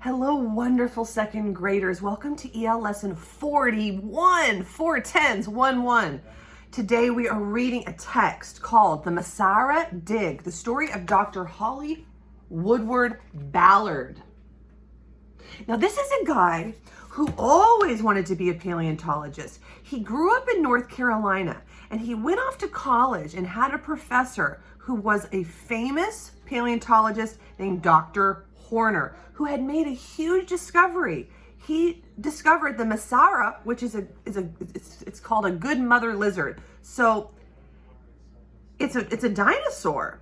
Hello, wonderful second graders. Welcome to EL lesson 41, 4 tens, 1 1. Today we are reading a text called The Masara Dig, the story of Dr. Holly Woodward Ballard. Now, this is a guy who always wanted to be a paleontologist. He grew up in North Carolina and he went off to college and had a professor who was a famous paleontologist named Dr. Horner, who had made a huge discovery. He discovered the Masara, which it's called a good mother lizard. So it's a dinosaur.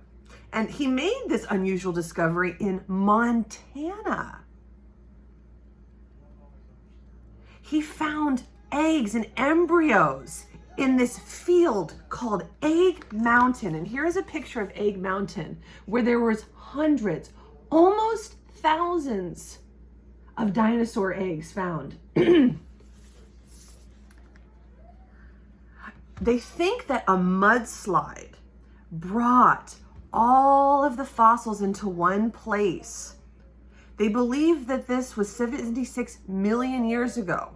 And he made this unusual discovery in Montana. He found eggs and embryos in this field called Egg Mountain. And here is a picture of Egg Mountain where there was hundreds, almost thousands of dinosaur eggs found. They think that a mudslide brought all of the fossils into one place. They believe that this was 76 million years ago,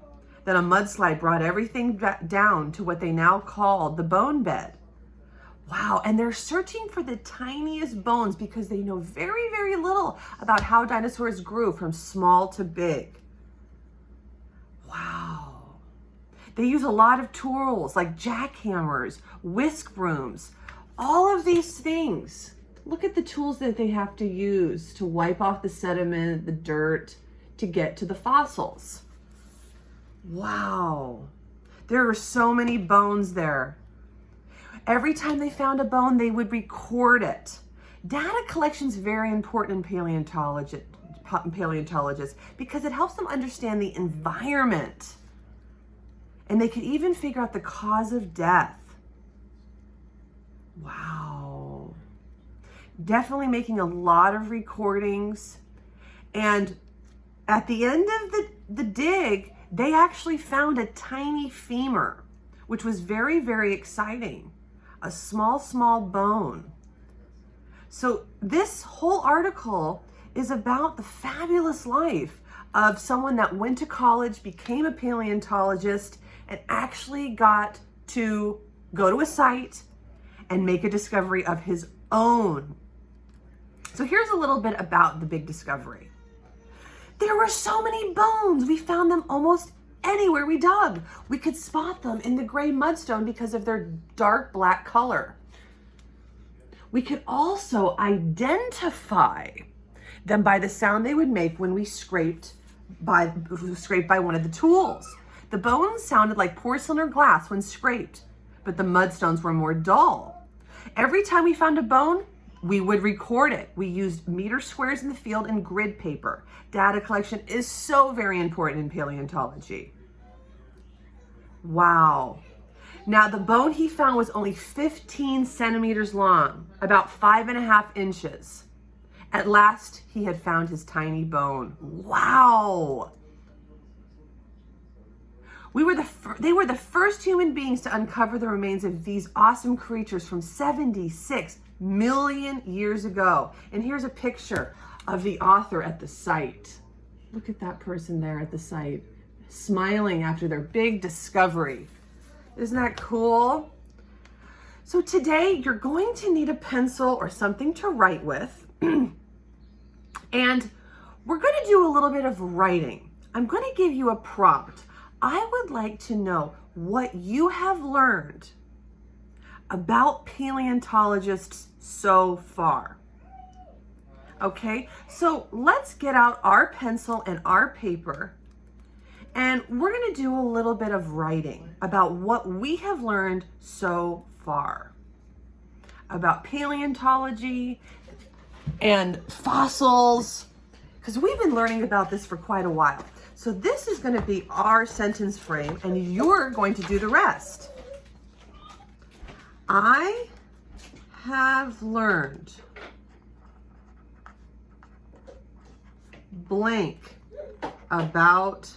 that a mudslide brought everything down to what they now call the bone bed. Wow, and they're searching for the tiniest bones because they know very, very little about how dinosaurs grew from small to big. Wow. They use a lot of tools like jackhammers, whisk brooms, all of these things. Look at the tools that they have to use to wipe off the sediment, the dirt, to get to the fossils. Wow. There are so many bones there. Every time they found a bone, they would record it. Data collection is very important in paleontologists because it helps them understand the environment. And they could even figure out the cause of death. Wow. Definitely making a lot of recordings. And at the end of the dig, they actually found a tiny femur, which was very, very exciting. A small bone. So this whole article is about the fabulous life of someone that went to college, became a paleontologist, and actually got to go to a site and make a discovery of his own. So here's a little bit about the big discovery. There were so many bones. We found them almost anywhere we dug. We could spot them in the gray mudstone because of their dark black color. We could also identify them by the sound they would make when we scraped by one of the tools. The bones sounded like porcelain or glass when scraped, but the mudstones were more dull. Every time we found a bone, we would record it. We used meter squares in the field and grid paper. Data collection is so very important in paleontology. Wow. Now the bone he found was only 15 centimeters long, about 5.5 inches. At last, he had found his tiny bone. Wow. They were the first human beings to uncover the remains of these awesome creatures from 76 million years ago. And here's a picture of the author at the site. Look at that person there at the site, smiling after their big discovery. Isn't that cool? So today you're going to need a pencil or something to write with. And we're going to do a little bit of writing. I'm going to give you a prompt. I would like to know what you have learned about paleontologists so far. Okay, so let's get out our pencil and our paper, and we're going to do a little bit of writing about what we have learned so far about paleontology and fossils, because we've been learning about this for quite a while. So this is going to be our sentence frame, and you're going to do the rest. I have learned blank about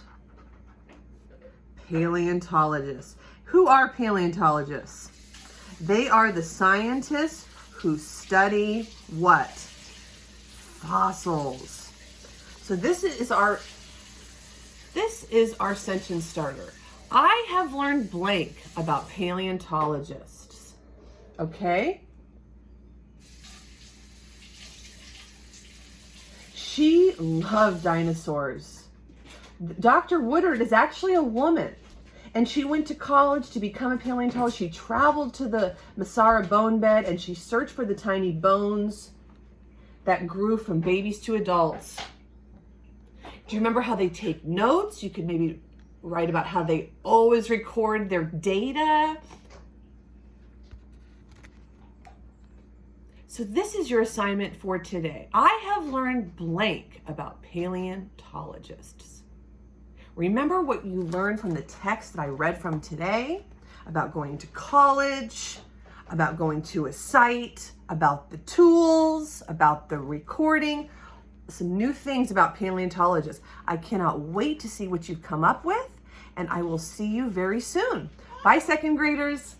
paleontologists. Who are paleontologists? They are the scientists who study what? Fossils. So this is our sentence starter. I have learned blank about paleontologists. Okay? She loved dinosaurs. Dr. Woodard is actually a woman, and she went to college to become a paleontologist. She traveled to the Masara bone bed, and she searched for the tiny bones that grew from babies to adults. Do you remember how they take notes? You could maybe write about how they always record their data. So this is your assignment for today. I have learned blank about paleontologists. Remember what you learned from the text that I read from today about going to college, about going to a site, about the tools, about the recording, some new things about paleontologists. I cannot wait to see what you've come up with, and I will see you very soon. Bye, second graders.